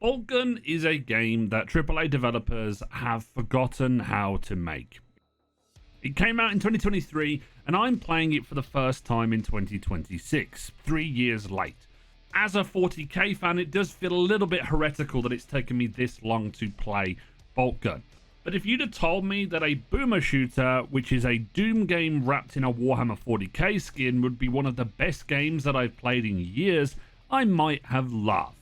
Boltgun is a game that AAA developers have forgotten how to make. It came out in 2023, and I'm playing it for the first time in 2026, 3 years late. As a 40k fan, it does feel a little bit heretical that it's taken me this long to play Boltgun. But if you'd have told me that a boomer shooter, which is a Doom game wrapped in a Warhammer 40k skin, would be one of the best games that I've played in years, I might have laughed.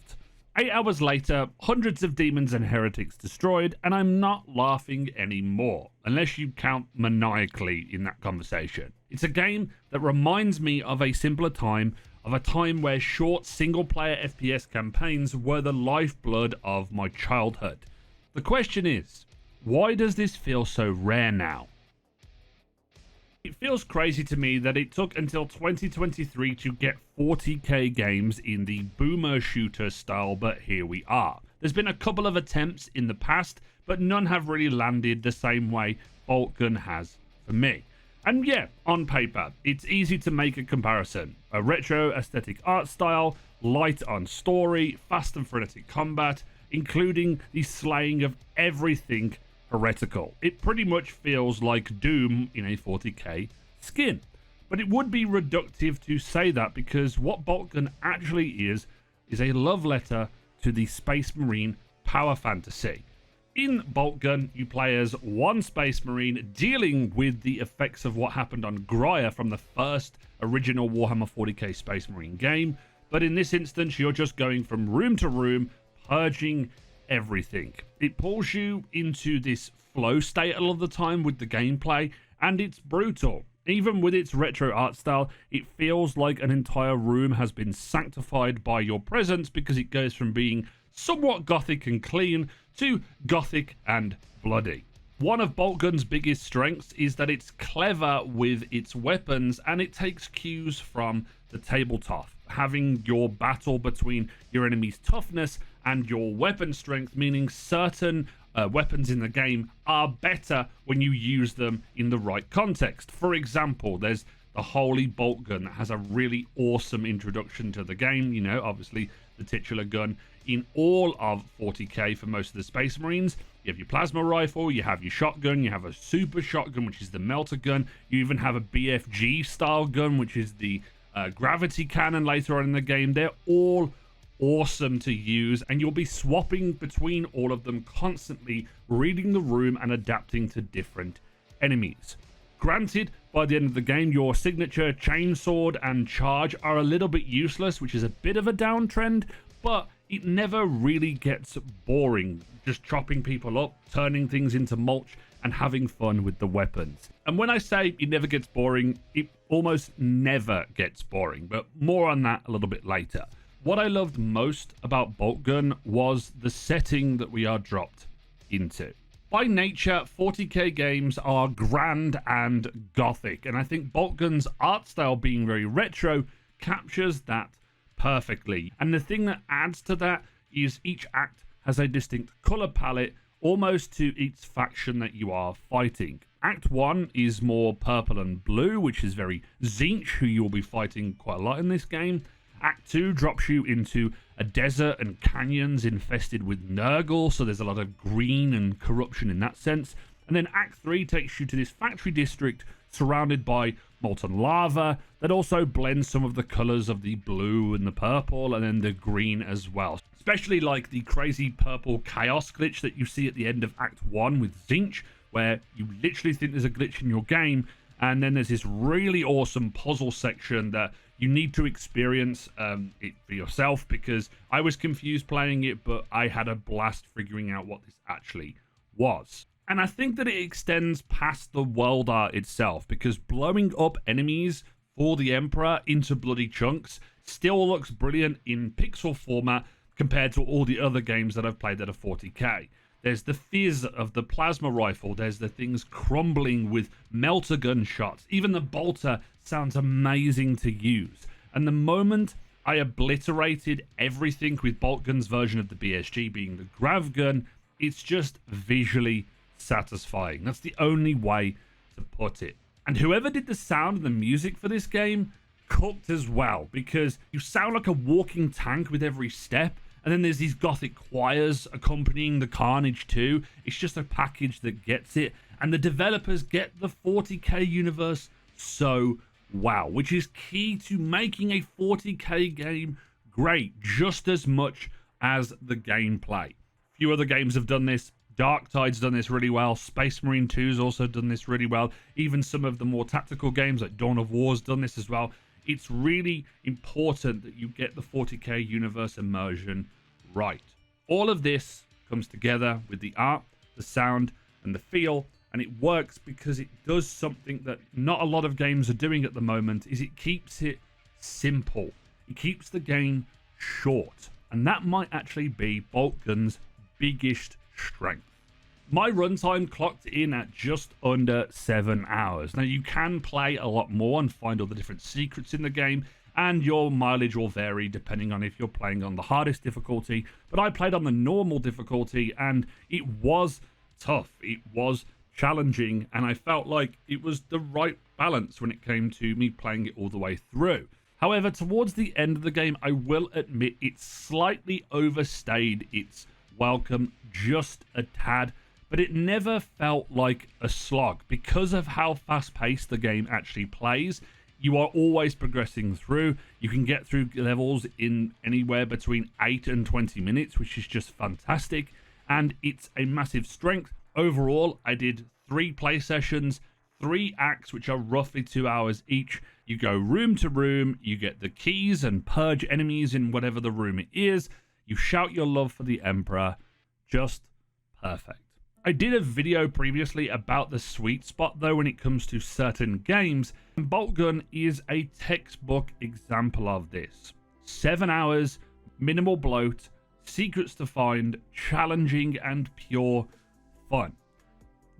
8 hours later, hundreds of demons and heretics destroyed, and I'm not laughing anymore, unless you count maniacally in that conversation. It's a game that reminds me of a simpler time, of a time where short single-player FPS campaigns were the lifeblood of my childhood. The question is, why does this feel so rare now? It feels crazy to me that it took until 2023 to get 40k games in the boomer shooter style, but here we are. There's been a couple of attempts in the past, but none have really landed the same way Boltgun has for me. And yeah, on paper, it's easy to make a comparison. A retro aesthetic art style, light on story, fast and frenetic combat, including the slaying of everything heretical. It pretty much feels like Doom in a 40k skin. But it would be reductive to say that, because what Boltgun actually is a love letter to the Space Marine power fantasy. In Boltgun, you play as one Space Marine dealing with the effects of what happened on Grya from the first original Warhammer 40k Space Marine game, but in this instance you're just going from room to room, purging everything. It pulls you into this flow state a lot of the time with the gameplay, and it's brutal. Even with its retro art style, it feels like an entire room has been sanctified by your presence, because it goes from being somewhat gothic and clean to gothic and bloody. One of Boltgun's biggest strengths is that it's clever with its weapons, and it takes cues from the tabletop, having your battle between your enemy's toughness and your weapon strength, meaning certain weapons in the game are better when you use them in the right context. For example, there's the Holy Boltgun that has a really awesome introduction to the game. You know, obviously the titular gun in all of 40k for most of the Space Marines. You have your plasma rifle, you have your shotgun, you have a super shotgun, which is the melter gun. You even have a BFG style gun, which is the gravity cannon later on in the game. They're all awesome to use, and you'll be swapping between all of them constantly, reading the room and adapting to different enemies. Granted, by the end of the game, your signature chainsword and charge are a little bit useless, which is a bit of a downtrend, but it never really gets boring, just chopping people up, turning things into mulch, and having fun with the weapons. And when I say it never gets boring, it almost never gets boring, but more on that a little bit later. What I loved most about Boltgun was the setting that we are dropped into. By nature, 40k games are grand and gothic, and I think Boltgun's art style being very retro captures that perfectly. And the thing that adds to that is each act has a distinct color palette, almost to each faction that you are fighting. Act 1 is more purple and blue, which is very Tzeentch, who you'll be fighting quite a lot in this game. Act 2 drops you into a desert and canyons infested with Nurgle, so there's a lot of green and corruption in that sense. And then Act 3 takes you to this factory district surrounded by molten lava that also blends some of the colors of the blue and the purple and then the green as well. Especially like the crazy purple chaos glitch that you see at the end of Act 1 with Tzeentch, where you literally think there's a glitch in your game, and then there's this really awesome puzzle section that you need to experience it for yourself, because I was confused playing it, but I had a blast figuring out what this actually was. And I think that it extends past the world art itself, because blowing up enemies for the Emperor into bloody chunks still looks brilliant in pixel format compared to all the other games that I've played that are 40k. There's the fizz of the plasma rifle. There's the things crumbling with melter gun shots. Even the bolter sounds amazing to use. And the moment I obliterated everything with Boltgun's version of the BSG being the grav gun, it's just visually satisfying. That's the only way to put it. And whoever did the sound and the music for this game cooked as well, because you sound like a walking tank with every step, And then there's these gothic choirs accompanying the carnage too. It's just a package that gets it. And the developers get the 40k universe so wow, which is key to making a 40k game great, just as much as the gameplay. Few other games have done this. Darktide's done this really well. Space Marine 2's also done this really well. Even some of the more tactical games like Dawn of War's done this as well. It's really important that you get the 40k universe immersion right. All of this comes together with the art, the sound, and the feel, and it works because it does something that not a lot of games are doing at the moment, is it keeps it simple. It keeps the game short, and that might actually be Boltgun's biggest strength. My runtime clocked in at just under 7 hours. Now, you can play a lot more and find all the different secrets in the game, and your mileage will vary depending on if you're playing on the hardest difficulty. But I played on the normal difficulty, and it was tough. It was challenging, and I felt like it was the right balance when it came to me playing it all the way through. However, towards the end of the game, I will admit it slightly overstayed its welcome just a tad, but it never felt like a slog because of how fast-paced the game actually plays. You are always progressing through. You can get through levels in anywhere between 8 and 20 minutes, which is just fantastic, and it's a massive strength. Overall, I did 3 play sessions, 3 acts, which are roughly 2 hours each. You go room to room, you get the keys and purge enemies in whatever the room it is. You shout your love for the Emperor. Just perfect. I did a video previously about the sweet spot though when it comes to certain games, and Boltgun is a textbook example of this. 7 hours, minimal bloat, secrets to find, challenging and pure fun.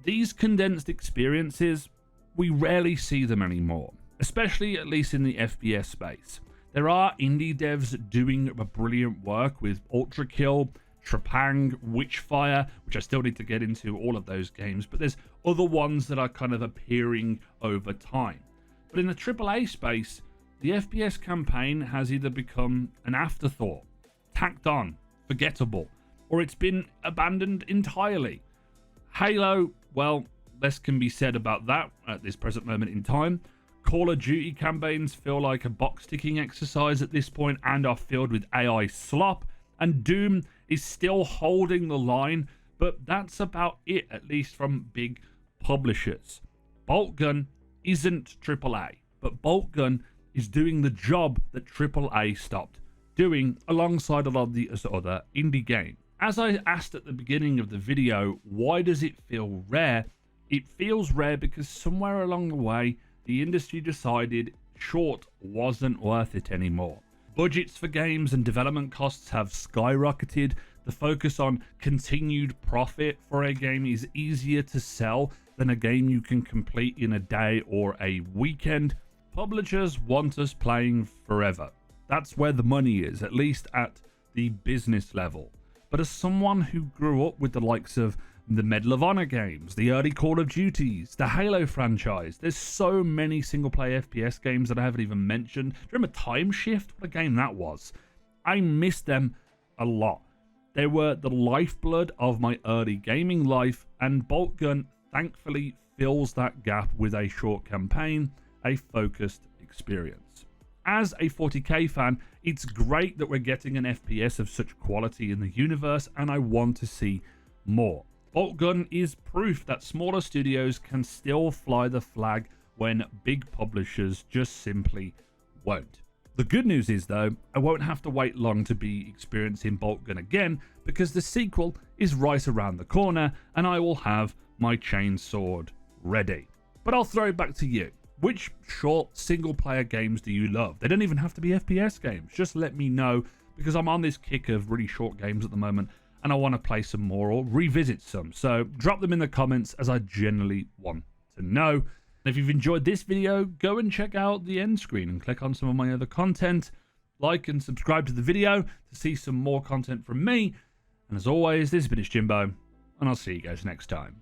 These condensed experiences, we rarely see them anymore, especially at least in the FPS space. There are indie devs doing brilliant work with Ultra Kill, Trepang, Witchfire, which I still need to get into all of those games, but there's other ones that are kind of appearing over time. But in the AAA space, the FPS campaign has either become an afterthought, tacked on, forgettable, or it's been abandoned entirely. Halo, well, less can be said about that at this present moment in time. Call of Duty campaigns feel like a box-ticking exercise at this point and are filled with AI slop, and Doom is still holding the line, but that's about it, at least from big publishers. Boltgun isn't AAA, but Boltgun is doing the job that AAA stopped doing alongside a lot of the other indie games. As I asked at the beginning of the video, why does it feel rare? It feels rare because somewhere along the way, the industry decided short wasn't worth it anymore. Budgets for games and development costs have skyrocketed. The focus on continued profit for a game is easier to sell than a game you can complete in a day or a weekend. Publishers want us playing forever. That's where the money is, at least at the business level. But as someone who grew up with the likes of the Medal of Honor games, the early Call of Duties, the Halo franchise, there's so many single-player FPS games that I haven't even mentioned. Do you remember Time Shift? What a game that was. I miss them a lot. They were the lifeblood of my early gaming life, and Boltgun thankfully fills that gap with a short campaign, a focused experience. As a 40k fan, it's great that we're getting an FPS of such quality in the universe, and I want to see more. Boltgun is proof that smaller studios can still fly the flag when big publishers just simply won't. The good news is though, I won't have to wait long to be experiencing Boltgun again, because the sequel is right around the corner and I will have my chainsword ready. But I'll throw it back to you. Which short single-player games do you love? They don't even have to be FPS games. Just let me know, because I'm on this kick of really short games at the moment, and I want to play some more or revisit some. So drop them in the comments, as I generally want to know. And if you've enjoyed this video, go and check out the end screen and click on some of my other content. Like and subscribe to the video to see some more content from me. And as always, this has been Jimbo, and I'll see you guys next time.